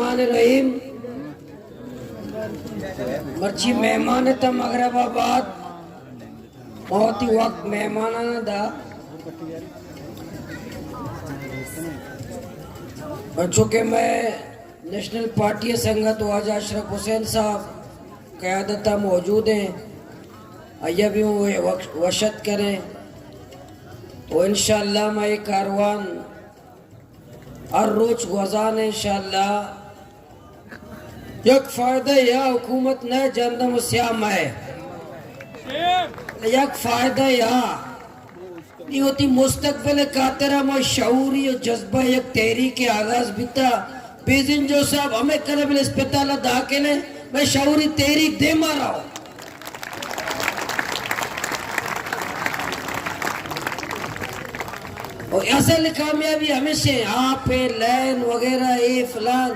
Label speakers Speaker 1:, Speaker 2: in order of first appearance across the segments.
Speaker 1: बिस्मिल्लाहिर्रहमानिर्रहीम। मर्ची मेहमान था मगरबाबाद बहुत ही वक्त मेहमानाना दा और चूँकि मैं नेशनल पार्टी संगत वाजा अशरफ हुसैन साहब क़यादत मौजूद हैं, अय्या भी वो वशत करें तो इंशाअल्लाह मैं कारवान हर रोज गुजान इंशाअल्लाह यक फायदा या हुकूमत न जंदम श्याम है यक फायदा या नहीं होती मुस्तकबिल कातरा में शऊरी और जज्बा एक तहरीक के आगाज बिता बेजिन जो साहब हमें करबिल अस्पताल दाखिले मैं शऊरी तहरीक दे मारा हूँ। और असल कामयाबी हमेशा आप लैन वगैरह ये फलान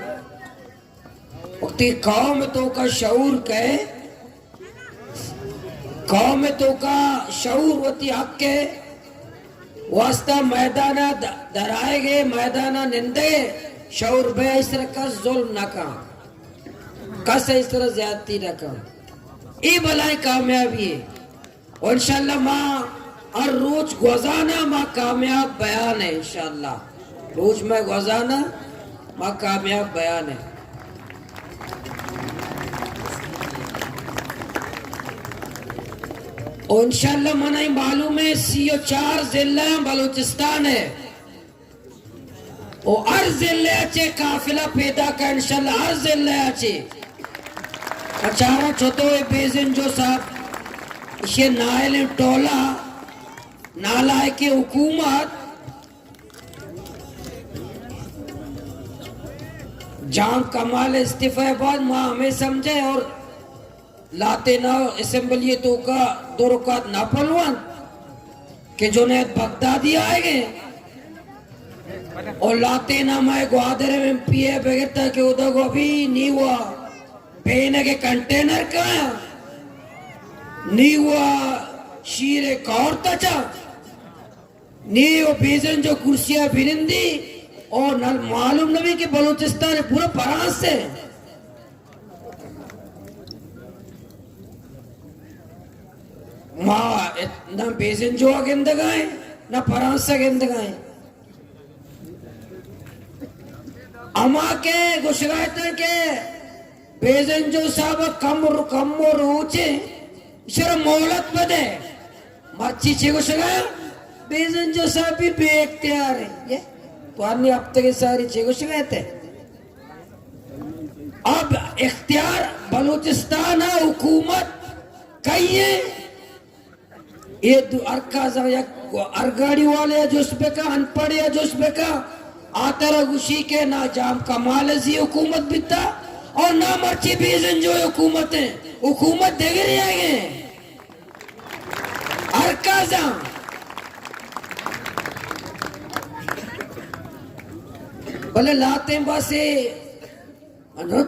Speaker 1: कौम तो का शऊर कहे कौम तो का शऊर होती हक के वास्ता मैदाना दराए गए मैदाना निंदे शऊर बे इस तरह का जुल्म ना कस इस तरह ज्यादती ना ये भलाई कामयाबी है और इंशाल्लाह माँ और रोज गुजाना माँ कामयाब बयान है इंशाल्लाह रोज में गुजाना माँ कामयाब बयान है। और इंशाल्लाह मना ही मालूम है सीओ 4 जिला बलूचिस्तान है और हर जिले अच्छे काफिला पैदा कर इंशाल्लाह हर जिले अच्छे अचारा छोटो बेजिन जो साहब ये नायल टोला नालाय के हुकूमत जाम कमाल इस्तीफा बाद माँ हमें समझे और लाते ना असेंबली तो का 2 रुकात ना पलवान के जो ने बगदादी आएंगे और लाते ना मैं ग्वादर में पिए बगैर के उधर को भी नहीं हुआ पहने के कंटेनर का नहीं हुआ शीरे कौर तचा नहीं वो बेजन जो कुर्सियां फिरिंदी और न मालूम नबी कि बलूचिस्तान पूरा फरांस से माँ न बेजन जो अगेंद गए न फरांस से अगेंद गए अमा के गुशरात के बेजन जो साहब कम और ऊंचे शर्म मोहलत बदे मच्छी छे गुशरा बेजन जो साहब भी बेख्तियार है ये तो अन्य हफ्ते के सारी छे गुशरा थे अब इख्तियार बलूचिस्तान है हुकूमत कहिए ये अरका अरगाड़ी वाले जो उसपे का अनपढ़ है जो उसपे का आतर गुशी के ना जाम कमाल सी हुकूमत बिता और ना मर्ची बेजन जो हुकूमत है हुकूमत देख रही है अरकाजा भले लाते बसे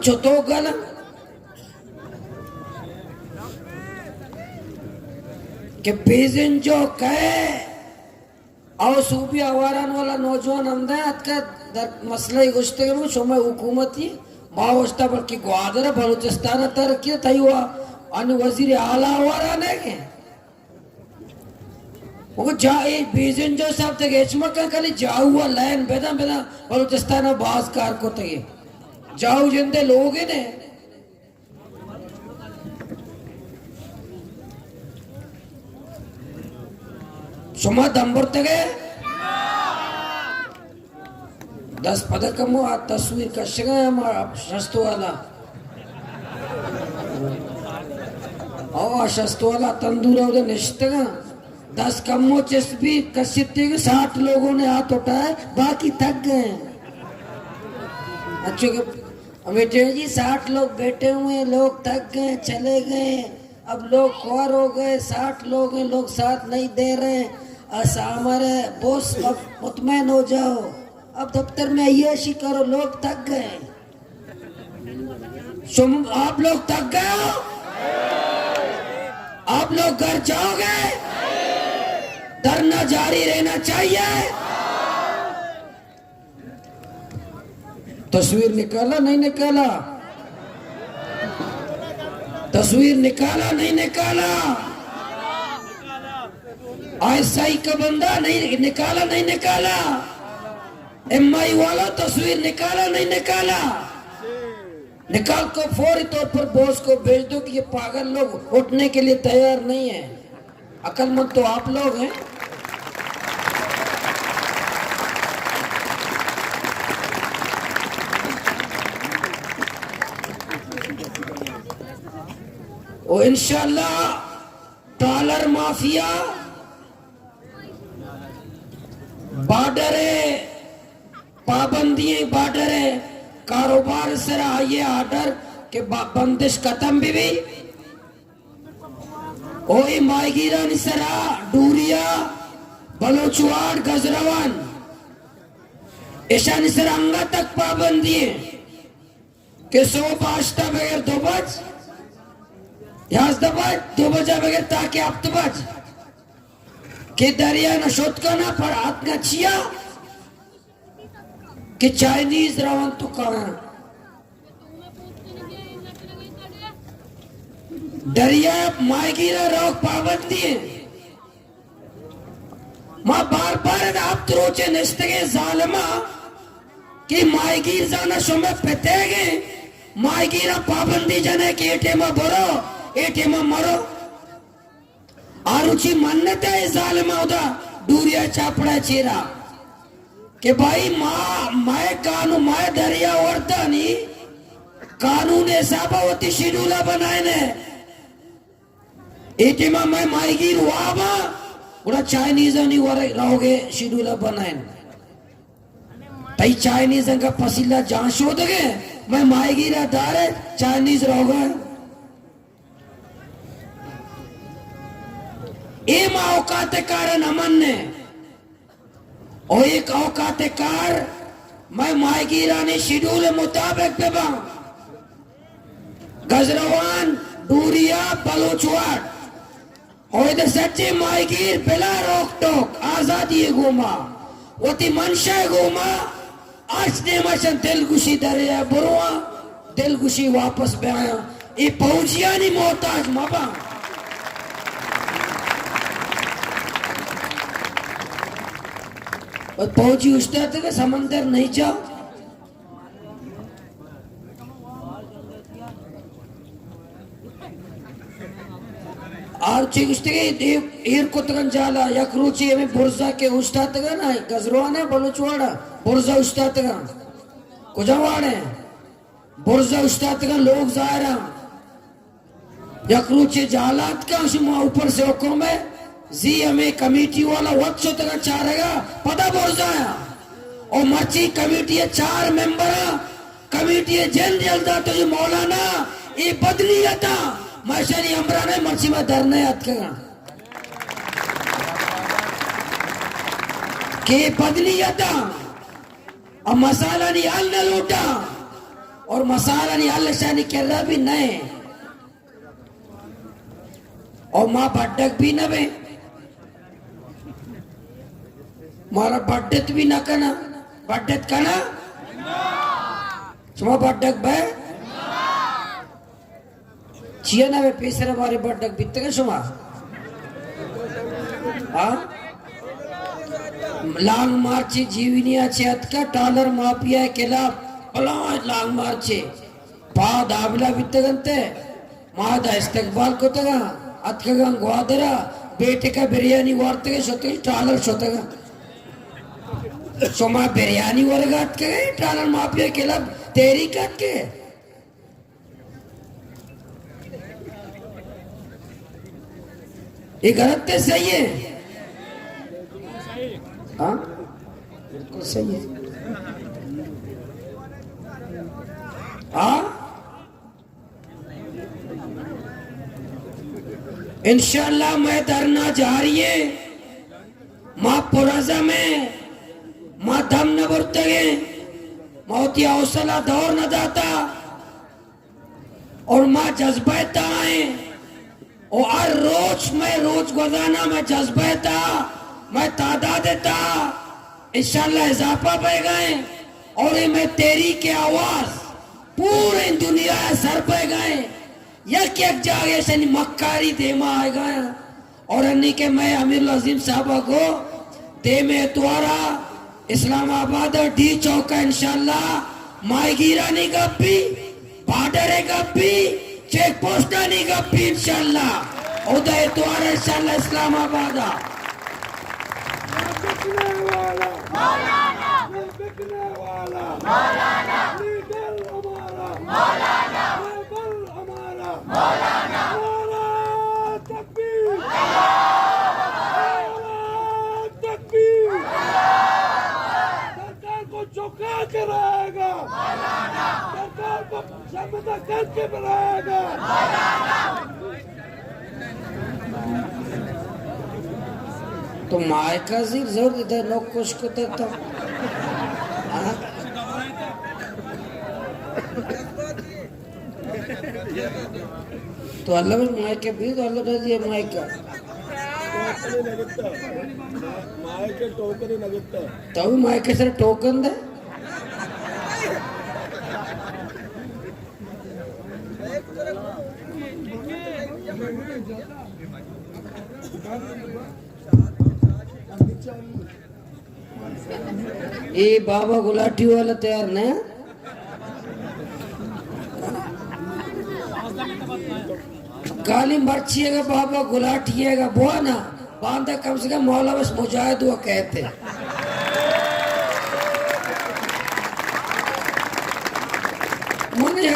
Speaker 1: छोटो गल के बेजन जो कहे और सूबी आवारान वाला नौजवान अमदाद का मसला ही गुस्ते में शुमे हुकूमत ही माओस्ता बल्कि ग्वादर बलूचिस्तान तरक्की थी हुआ अन वजीर आला आवारान है के वो जाए बेजन जो साहब तक एचमा का कली जाऊ हुआ लाइन बेदा बेदा बलूचिस्तान बास कार को तक जाऊ जिंदे लोग हैं ने सुमा दंबर तक 10 पदक मो आ तस्वीर का शस्तु वाला शस्तु वाला तंदूर और निश्चित 10 कमो चेस भी कसिते 60 लोगों ने हाथ उठाए बाकी थक गए। अच्छे बेटे जी 60 लोग बैठे हुए लोग थक गए चले गए अब लोग ख्वार हो गए 60 लोग हैं लोग साथ नहीं दे रहे ऐसा हमारे बॉस अब मुतमैन हो जाओ अब दफ्तर में अय्याशी करो लोग थक गए आप लोग थक गए हो आप लोग घर जाओगे धरना जारी रहना चाहिए तस्वीर निकाला नहीं निकाला? तस्वीर निकाला नहीं निकाला? आईएसआई का बंदा नहीं निकाला नहीं निकाला? एमआई वाला तस्वीर निकाला नहीं निकाला? निकाल को फौरी तौर पर बॉस को भेज दो कि ये पागल लोग उठने के लिए तैयार नहीं है। अक्लमंद तो आप लोग हैं। और इंशाल्लाह ट्रॉलर माफिया बॉर्डर है, पाबंदी बॉर्डर है, कारोबार से रहा ये ऑर्डर के बंदिश खत्म भी ओई मायगीरा निसरा डूरिया बलोचवाड़ गजरवान ऐसा निसरा अंगा तक पाबंदी है कि 100 बाश्ता बगैर 2 बज याज दबाज 2 बजा बगैर ताकि आप तो बज के दरिया न शोध का ना पर हाथ न छिया कि चाइनीज रावण तो कहा दरिया मायगीरा रोक पाबंदी है मां बार बार आप त्रोचे निस्तगे जालमा कि मायगीर जाना शुमे पेतेगे मायगीरा पाबंदी जने के एटेमा बरो एटेमा मरो आरुचि मन्नत है जालमा उदा दूरिया चापड़ा चेरा कि भाई माए कानून माए दरिया औरता नहीं कानून हिसाबावती शेड्यूला बनाए ने एटीमा मैं मायगीर वाबा उड़ा चाइनीज नहीं रहोगे शेड्यूला बनाए तई चाइनीज का पसीला जांच हो दगे मैं मायगीरा दारे चाइनीज रहोगे ए मा औकाते कारण अमन ने और एक औकाते कार मैं मायगीरा ने शेड्यूल मुताबिक बेबा गजरवान डूरिया बलोचवाड़ और इधर सच्चे मायगीर बिला रोक टोक आजादी घूमा वती मनशा घूमा आज ने मशन दिलगुशी दरिया बुरुआ दिलगुशी वापस पे आया ये पहुंचिया नहीं मोहताज माबा और पहुंची उस तरह का समंदर नहीं जाओ एरकोतगन जाला यकरूची में बुर्जा के उस्तातगा ना गजरवाना बलुचवाड़ा बुर्जा उस्तातगा कुजवाड़े बुर्जा उस्तातगा लोग जायरा यकरूची जालात का उसी ऊपर से हुक्म है जी हमें कमेटी वाला वक्त तक चाहेगा पता बुर्जा और मर्ची कमेटी 4 मेंबर कमेटी जनरल दा तो ये मौलाना ये बदली था मशरी अमराने मर्ची में धरने अटकेगा के बदली था और मसाला नहीं हल न लूटा और मसाला नहीं हल शानी कर रहा भी नहीं और माँ बड्डक भी न बे मारा बड्डत भी न करना बड्डत करना चुमा बड्डक बे चिया ना वे पेसरा बारे बड्डक बित्ते का चुमा हाँ लांग मार्चे जीवनिया चेत का टालर माफिया केला पलाव लांग मार्चे पा दाबला बित्ते गंते माँ दा इस्तेकबाल को तगा अतकगा ग्वादरा बेटे का बिरयानी वार्ते के सोते टालर सोतेगा सोमा बिरयानी वर्गात के टालर माफिया केला तेरी काट के ये गलत है सही है हाँ बिल्कुल सही है हाँ इंशाल्लाह मैं धरना जारी है माँ पुराजा में माँ दम न बुरतगे मौती हौसला दौर न जाता और माँ जज्बाता है और हर रोज मैं रोज गुजाना मैं जज्बाता मैं तादाद देता इंशाल्लाह इजाफा पे गए और ये मैं तेरी के आवाज पूरे दुनिया सर पे गए यक यक जागे से मक्कारी देमा आ गया और अन्नी के मैं अमीर अजीम साहब को दे में द्वारा इस्लामाबाद डी चौका इंशाल्लाह माईगीरा नहीं गप्पी बॉर्डर गप्पी चेक पोस्ट नहीं गप्पी इंशाल्लाह उदय द्वारा इंशाल्लाह इस्लामाबाद
Speaker 2: चौका के रहेगा सरकार को शर्मिंदा करके बनाएगा
Speaker 1: तो मायका जी जरूर इधर नो कुछ को तो तो अल्लाह भी मायके भी तो अल्लाह दे दिए मायका
Speaker 2: मायके टोकरी नगुत्ता
Speaker 1: तो भी मायके सर टोकन दे ये बाबा गुलाटी वाला तैयार नहीं काली मर्चिएगा बाबा गुलाटिएगा वो ना बांधा कम से कम मौला बस मुजाहिद वो कहते मने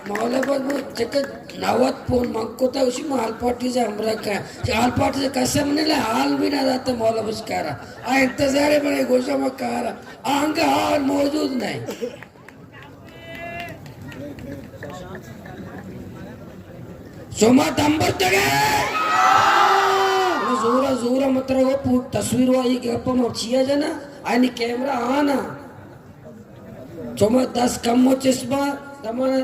Speaker 1: मौला बस जगह नावत पोन मंको था उसी में हाल पार्टी से हमरा का हाल पार्टी से कैसे मने ले हाल भी ना जाता मौला बस कह रहा आ इंतजार बड़े गोशा में कह रहा आंग हाल मौजूद नहीं सोमा दंबर तगे जोरा जोरा मतलब वो पूरी तस्वीर वाली के अपन मर्चिया जना आनी कैमरा आना सोमा 10 कम चश्मा तमारे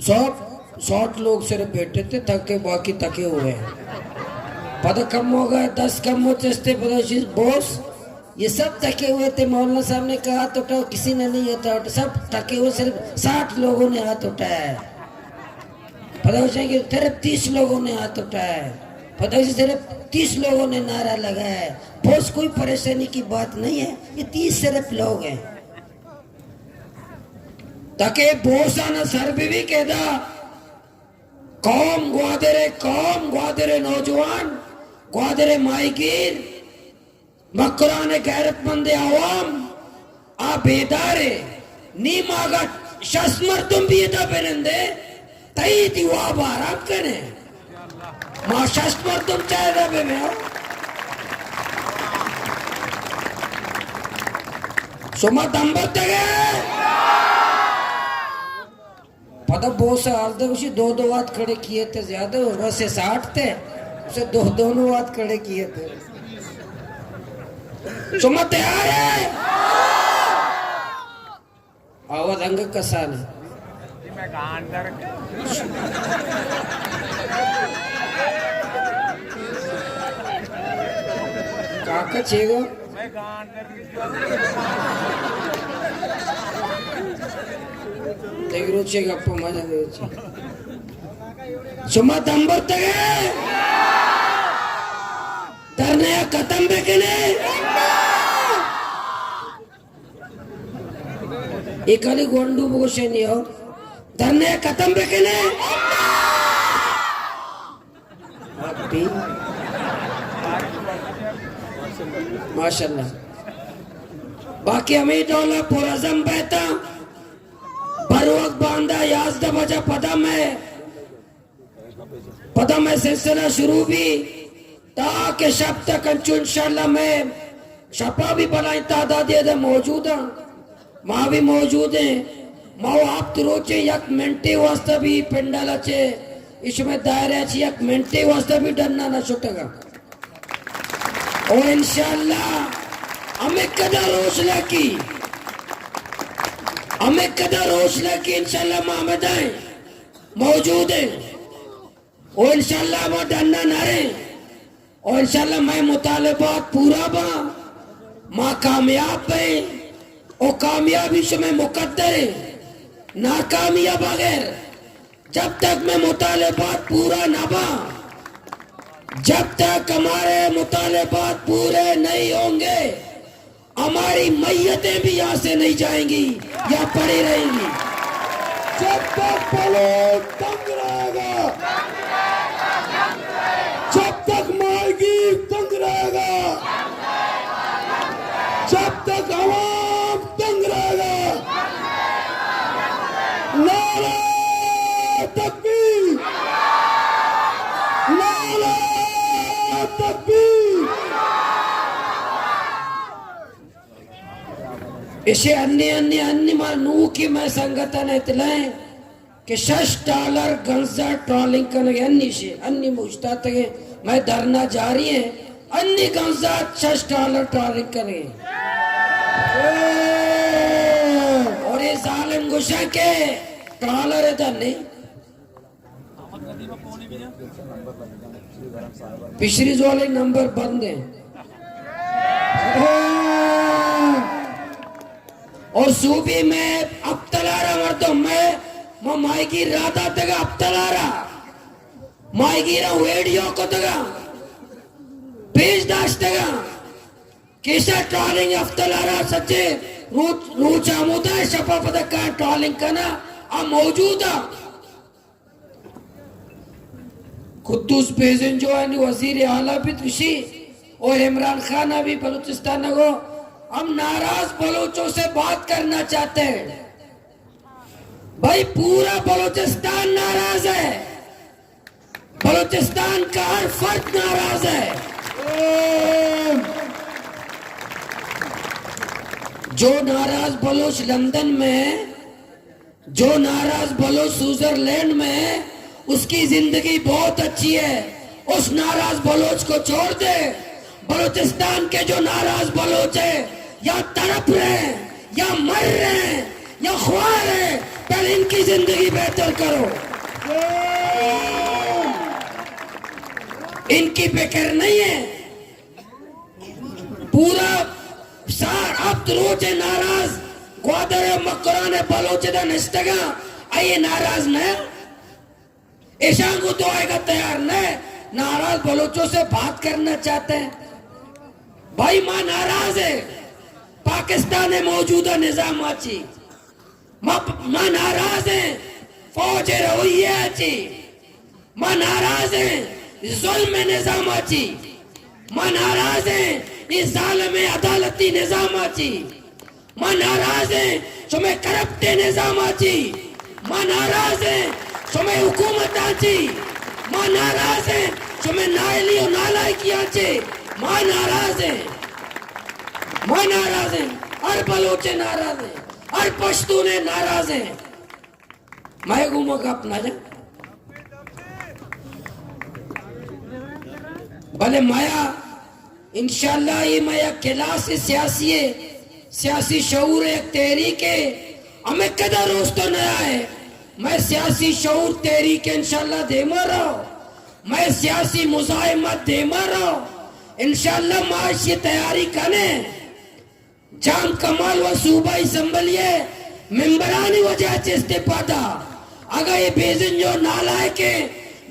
Speaker 1: 100 लोग सिर्फ बैठे थे थके बाकी थके हुए पता कम हो गया 10 कम चश्ते पता बॉस ये सब थके हुए थे मौलाना साहब ने कहा तो उठाओ किसी ने नहीं उठाया सब थके हुए सिर्फ 60 लोगों ने हाथ उठाया पता हो कि सिर्फ 30 लोगों ने हाथ उठाया है पता है सिर्फ 30 लोगों ने नारा लगाया है बॉस कोई परेशानी की बात नहीं है ये 30 सिर्फ लोग हैं ताकि बोसाना सर भी कहता कौम ग्वादरे नौजवान ग्वादरे माईगीर मकराने गैरतमंद आवाम आ बेदारे नीमागा शस्मर तुम भी इधर बेरंदे तई दीवा बारात करे मां शस्मर तुम चाहे रबे में हो सुमा दंबत तगे पता बहुत से हाल थे उसी दो हाथ खड़े किए थे ज्यादा वैसे 60 थे उसे दोनों हाथ खड़े किए थे सुमा तैयार है आवाज अंग कसा ने काका चेगो रुचि गप्प मजा रुचि सुमा दंबर तगे धरने खत्म बेकने एकाली गोंडू बोशे नहीं हो धरने खत्म बेकने अभी माशाल्लाह बाकी हमें डोला पुरज़म बैठा बरवक बांधा याज़ बजा पदा में सिलसिला शुरू भी ताकि शब तक अंचु इंशाल्लाह में शपा भी बनाई तादाद मौजूद है माँ भी मौजूद है माँ आप रोचे यक मिनटे वास्ते भी पिंडल अच्छे इसमें दायरे अच्छी यक मिनटे वास्ते भी डरना ना छुटेगा और इंशाल्लाह हमें कदर रोशला की इंशाल्लाह मोहम्मद आए मौजूद है और इंशाल्लाह वो डरना ना रहे और इंशाल्लाह मैं मुतालबात पूरा बा माँ कामयाब है और कामयाबी से मैं मुकद्दर है, नाकामिया बगैर। जब तक मैं मुतालेबात पूरा ना बा, जब तक हमारे मुतालेबात पूरे नहीं होंगे, हमारी मैयतें भी यहाँ से नहीं जाएंगी या पड़ी रहेंगी।
Speaker 2: जब तक बलूच तंग रहेगा, जब तक मायगी तंग रहेगा, जब तक आवाम तंग रहेगा, नारे तकबीर, नारे तकबीर।
Speaker 1: इसे अन्य नू की मैं संगठन इतलाए कि $6 गंजा ट्रॉलिंग करने अन्य मुझता तक मैं धरना जारी है। अन्य गंजा $6 ट्रॉलिंग करें और ये जालिम गुस्सा के ट्रॉलर इधर नहीं। पिछली वाले नंबर बंद है और सूबी में अब तलारा मर्दों में मायगी राधा तक अब तलारा मायगी रा वीडियो को तगा पेज दाश तगा किसा ट्रॉलिंग अब तलारा सच्चे रूचा मुदा शपा पदक का ट्रॉलिंग करना अब मौजूदा खुद्दूस पेजन जो है वजीर आला भी तुशी और इमरान खान अभी बलूचिस्तान को हम नाराज बलोचों से बात करना चाहते हैं। भाई पूरा बलूचिस्तान नाराज है, बलूचिस्तान का हर फर्द नाराज है। जो नाराज बलोच लंदन में, जो नाराज बलोच स्विट्जरलैंड में, उसकी जिंदगी बहुत अच्छी है। उस नाराज बलोच को छोड़ दे। बलूचिस्तान के जो नाराज बलोच है या तड़प रहे हैं या मर रहे हैं या ख्वार हैं, पहले इनकी जिंदगी बेहतर करो। इनकी फिक्र नहीं है। पूरा सार अब रोज नाराज ग्वादर मकरान बलोच निष्ठगा आइए नाराज न ऐशा को तो आएगा तैयार न नाराज बलोचों से बात करना चाहते हैं। भाई मां नाराज है पाकिस्तान में मौजूदा निजाम आची, मां नाराज है फौज रवैया आची, मां नाराज है जुल्म निजाम आची, मां नाराज है इस जालिम अदालती निजाम आची, मां नाराज है तुम्हें करप्टे निजाम आची, मां नाराज है तुम्हें हुकूमत आची, मां नाराज है तुम्हें नाइली और नालायकी आची, मां नाराज है, मां नाराज है, हर बलोचे नाराज है, हर पश्तूने नाराज है। मैं घूमो का अपना जा भले माया इंशाल्लाह ये माया क्लास सियासी है, सियासी शऊर एक तहरीक है। हमें कदा रोज तो नया है। मैं सियासी शऊर तहरीक इंशाल्लाह दे मारो, मैं सियासी मुजाहिमत दे मारो इंशाल्लाह। माश ये तैयारी कने जाम कमाल व सूबाई संभलिए मेंबरानी वजह से इस्तीफा था। अगर ये बेजन जो नालायक है,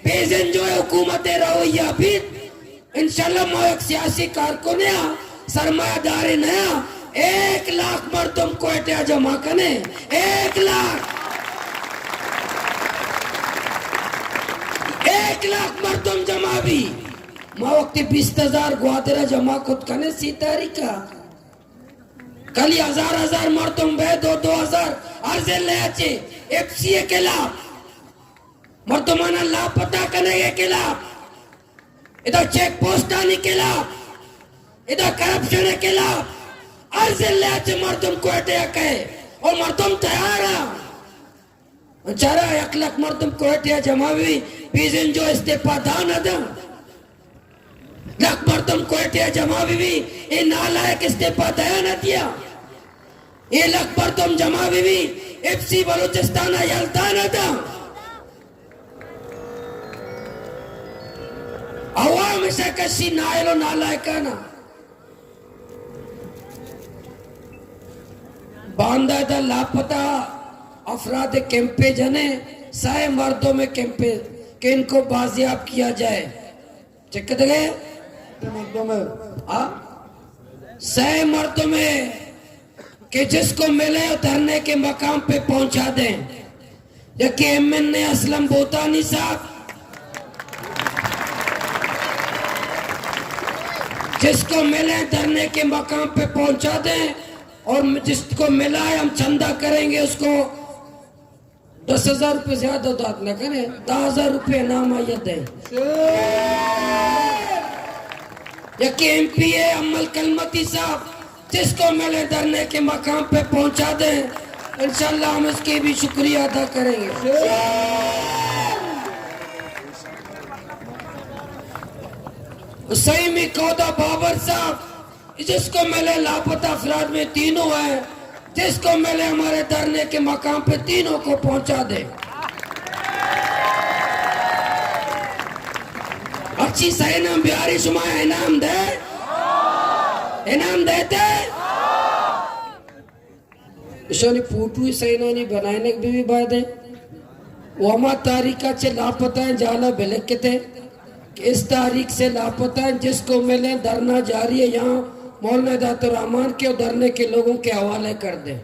Speaker 1: बेजन जो है हुकूमत रवैया भी इंशाल्लाह मैं एक सियासी कारकुन सरमायादार नया 1 लाख मर्दम कोयटा जमा कने 1 लाख 1 लाख मर्दम जमा भी मैं वक्त 20,000 ग्वादरा जमा खुद कने 3 तारीख का कल 1000 मर्दम बे 2,000 अर्जे ले आचे एफसीए के लाभ मर्दमाना लापता करने के खिलाफ, इधर चेक पोस्ट आने के खिलाफ, इधर करप्शन के खिलाफ अर्जे ले आचे मर्दम कोयटे के और मर्दम तैयार है। जरा 1 लाख मर्दम कोयटे जमा भी पीजन जो इस्तीफा दान अदा लाख मर्दम कोयटे जमा भी ये नालायक इस्तीफा दया न दिया। 1 लाख मर्दम जमा भी एफसी बलूचिस्तान यल्ता न था। अवाम से कसी नायलो नालायका ना बांदा दा लापता अफराद कैंपे जने 100 मर्दों में कैंपे कि इनको बाजियाब किया जाए। चेक कर गए
Speaker 2: मर्दों में
Speaker 1: 100 मर्दों में कि जिसको मिले धरने के मकाम पे पहुंचा दें। जबकि एमएनए असलम बोतानी साहब जिसको मिले धरने के मकाम पे पहुंचा दें और जिसको मिला है हम चंदा करेंगे उसको 10,000 रुपये ज्यादा दाद न करें, 10,000 रुपये इनाम आइए दें। यकी एमपी है अमल कलमती साहब जिसको मिले धरने के मकाम पे पहुंचा दें, इंशाल्लाह हम इसकी भी शुक्रिया अदा करेंगे। सही में कौदा बाबर साहब जिसको मिले लापता अफराद में तीनों है, जिसको मिले हमारे धरने के मकाम पे तीनों को पहुंचा दे। अच्छी सही नाम बिहारी सुमाया इनाम दे, इनाम देते ईशानी फोटो सही ना नहीं बनाने की भी बात है। वो हमारा तारीखा से लापता है जाला बिलक के थे इस तारीख से लापता है, जिसको मिले धरना जारी है। यहाँ मौलाना दातुर रहमान के और धरने के लोगों के हवाले कर दे।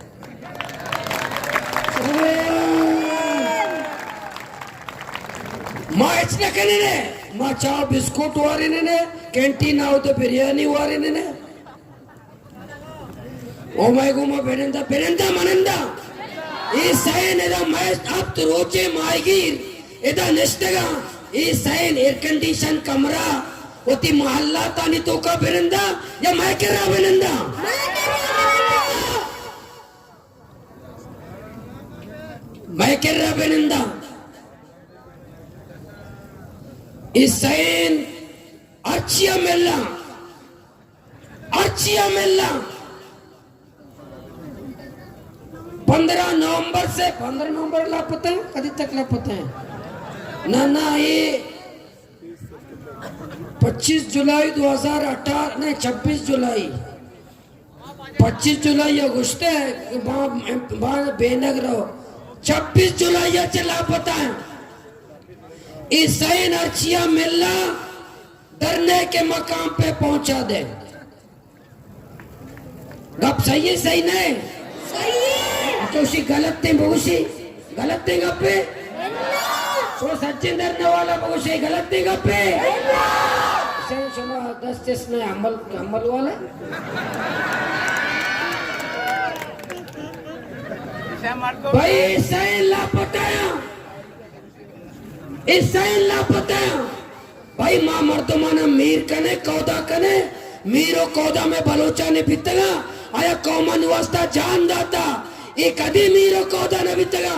Speaker 1: माँ इचने कने ने माँ चाव बिस्कुट वारी ने कैंटीन आओ तो बिरयानी वारी ने ओ मैं गुमा बेरंदा बेरंदा मनंदा ये सही ने दा मैं अब तो रोचे मायगीर इधर निष्ठगा ये सही एयर कंडीशन कमरा होती मोहल्ला तानी तो का बेरंदा या मैं के रहा बेरंदा मैं के रहा बेरंदा इस सैन अर्चिया मिलना 15 नवंबर से 15 नवंबर लापता है कभी तक लापता है ना ये 25 जुलाई 2018 नहीं 26 जुलाई 25 जुलाई अगस्त है बेनगर 26 जुलाई से लापता है। ईसाइन अर्चिया मिलना धरने के मकाम पे पहुंचा दे। गप सही है सही नहीं सही है तो उसी गलत थे बहुशी गलत थे गप्पे सो सच्चे धरने वाला बहुशी गलत थे गप्पे सही सुनो 10 जिसने अमल वाला भाई सही लापता है भाई माँ मर्दमाना मीर कने कौदा कने मीरो कौदा में बलोचा ने बितगा आया कौमन वास्ता जान दाता ये कभी मीरो कौदा ने बितगा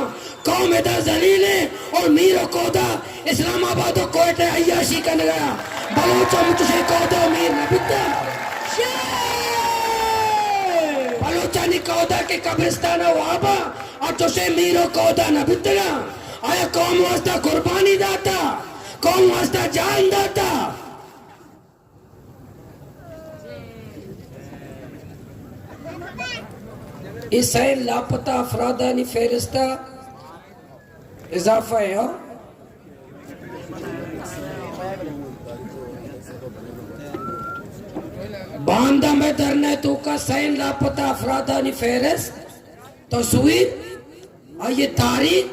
Speaker 1: कौम एदा जलीले और मीरो कौदा इस्लामाबाद और कोयटे अय्याशी कर गया बलोचा मुझसे कौदा मीर ने बिता बलोचा ने कौदा के कब्रिस्तान वाबा और तुझे मीरो कौदा ने बितगा आया कौम वास्ता कुर्बानी दाता कौम वास्ता जान दाता इस लापता अफरादानी फेरिस्ता इजाफा है बांदा में धरने तो का सैन लापता अफरादानी फेरिस्त तस्वीर और ये तारीख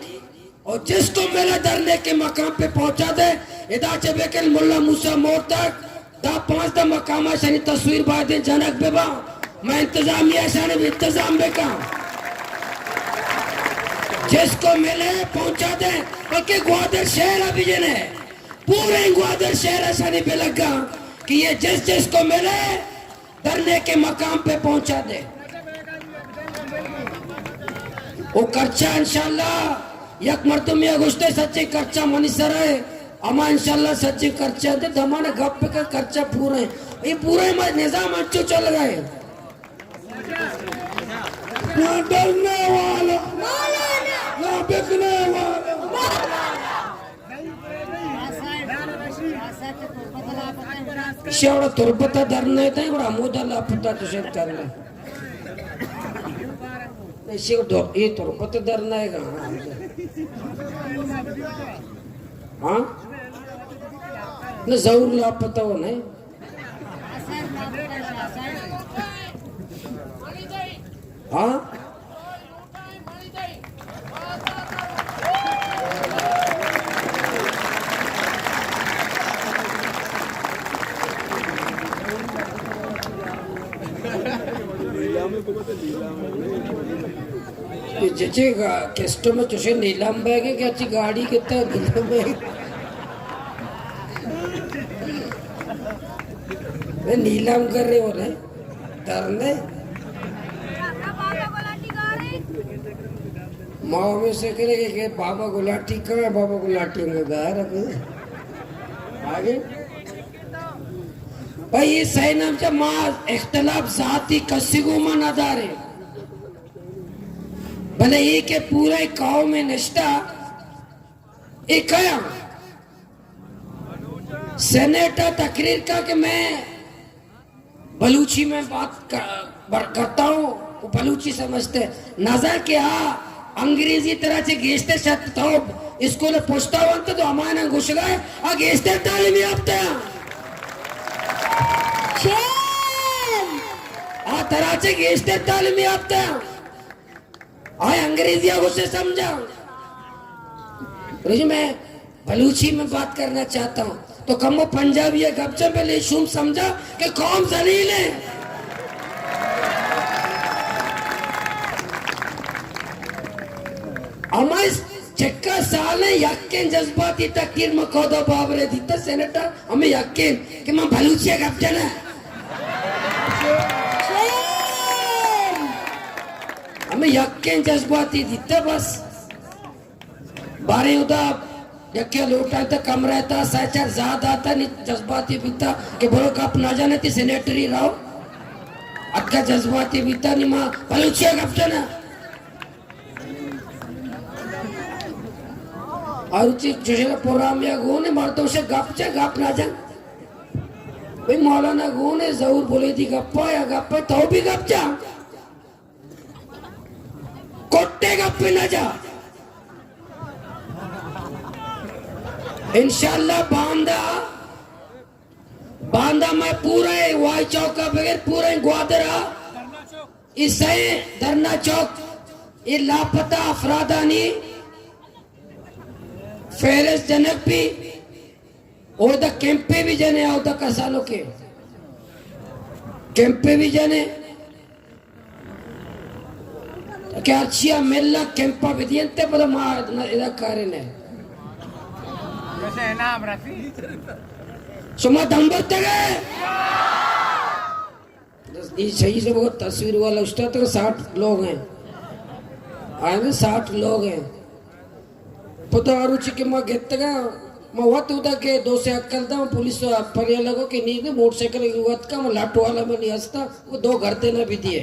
Speaker 1: और जिसको मेरा धरने के मकाम पे पहुंचा दे इदा बेकल मुल्ला मूसा मोड़ तक दा 5 दा मकामा शनी तस्वीर बाद जनक बेबा मैं इंतजामिया शान इंतजाम बेका जिसको मिले पहुंचा दे ओके ग्वादर शहर अभी जने पूरे ग्वादर शहर शानी पे लगा कि ये जिसको मिले धरने के मकाम पे पहुंचा दे वो खर्चा इंशाल्लाह यक मर्तम या गुस्ते सच्चे खर्चा मनीसर है अमा इंशाल्लाह सच्चे खर्चा दे दमाने गप पे का खर्चा पूरा है ये पूरा हमारे निजाम अच्छे चल रहा है
Speaker 2: ना डरने वाला ना बिकने वाला
Speaker 1: शेवड़ा तुरपता धरने थे बड़ा मुदा लापता तुझे करना ऐसी ये तो पता डरना है हाँ न जरूर लापता हो नहीं हाँ जैसे केस्टो में तुझे नीलम बैग है क्या गाड़ी कितना नीलम बैग मैं नीलम कर रहे हो रहे तरने माँ में से करेंगे कि बाबा गुलाटी का है बाबा गुलाटी में गा रखे आगे भाई ये सही नाम से माँ इख्तलाफ जाती कसी को मन आधार है भले ये के पूरे गांव में निष्ठा एक आया सेनेटर तकरीर का कि मैं बलूची में बात करता हूँ वो बलूची समझते नजर क्या अंग्रेजी तरह से गेस्टे शब्द था इसको ने पूछता हुआ तो हमारे घुस गए आ गेस्टे तालीमी आपते आ तरह से गेस्टे तालीमी आपते आए अंग्रेजिया उसे समझा मैं बलूची में बात करना चाहता हूँ तो कम वो पंजाबी है गपचे पे ले शुम समझा कि कौम जलील है हमारे चक्का साल है यकीन जज्बाती तकरीर में खोदा बाबरे दीता सेनेटर हमें यकीन कि मैं बलूचिया गपचे ना हमें यकीन जज्बाती दीता बस बारे उदा यक्के लोटा था कम रहता सचर ज्यादा आता नहीं जज्बाती बीता कि बोलो कप ना जाने थी सेनेटरी रहो अक्का जज्बाती बीता नहीं माँ बलूचिया गपचे ना और जो प्रोग्राम या गुण है मर्दों से गपचे गप ना जा भाई मौलाना गुण है जरूर बोले थी गप्पा या गप्पा तो भी गप जा कोट्टे गप्पे ना जा इंशाल्लाह बांदा मैं पूरा वाई चौका बगैर पूरा ग्वादरा इसे धरना चौक ये लापता अफरादानी फेरस जनक भी और द कैंपे भी जने और द कसालों के कैंपे भी जने क्या अच्छिया मेला कैंपा भी दियंते पर मार इधर कार्य ने कैसे नाम रखी सुमा दंबर तक ये सही से बहुत तस्वीर वाला उस्ताद तो 60 लोग हैं आए ना 60 लोग हैं पता आरुचि के माँ घेत का मैं वत उदा के दो से अक्कल था पुलिस पर ये लगो कि नहीं ना मोटरसाइकिल युवत का मैं लाटो वाला में नहीं हंसता वो 2 घर देना भी दिए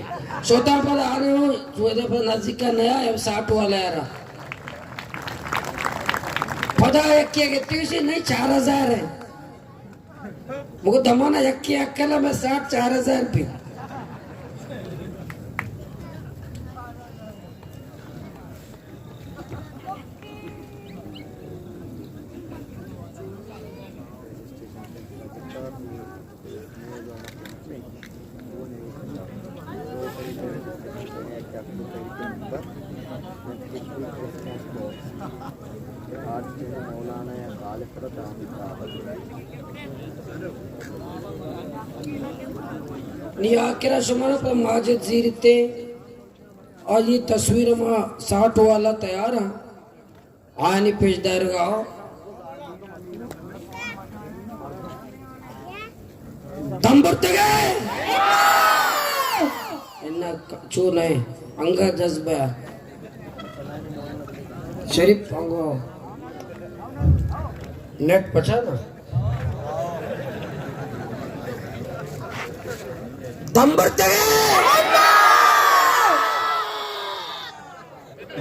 Speaker 1: सोता पर आ रहे हो जो पर नजदीक का नया है 60 वाला आ रहा पता यक्की कहती से नहीं 4000 है मुझे दमाना यक्की अक्कल में 60 4000 भी नी आखिरा शुमारा पर माजिद जीरते और ये तस्वीर में 60 वाला तैयार है आनी पेश दरगाह दम बढ़ते गए इन्ना चून है अंगा जज्बा शरीफ अंगो नेट पछा ना दम बढ़ते गए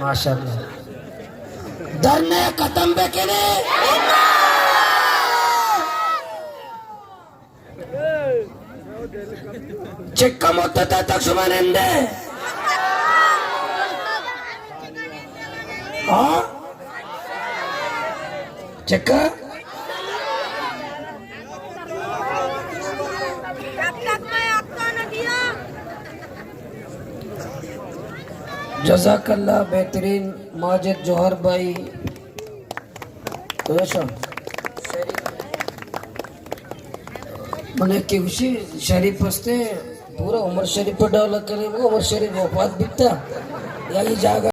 Speaker 1: माशाल्लाह धरने खत्म बेकेने चिक्का मोत्ता तक सुमानेंदे हाँ चक्का जज़ाकल्लाह बेहतरीन माजिद जोहर भाई मैंने किसी शरीफ हस्ते पूरा उमर शरीफ पर डाला करे वो उमर शरीफ वफात बिकता या ये जागा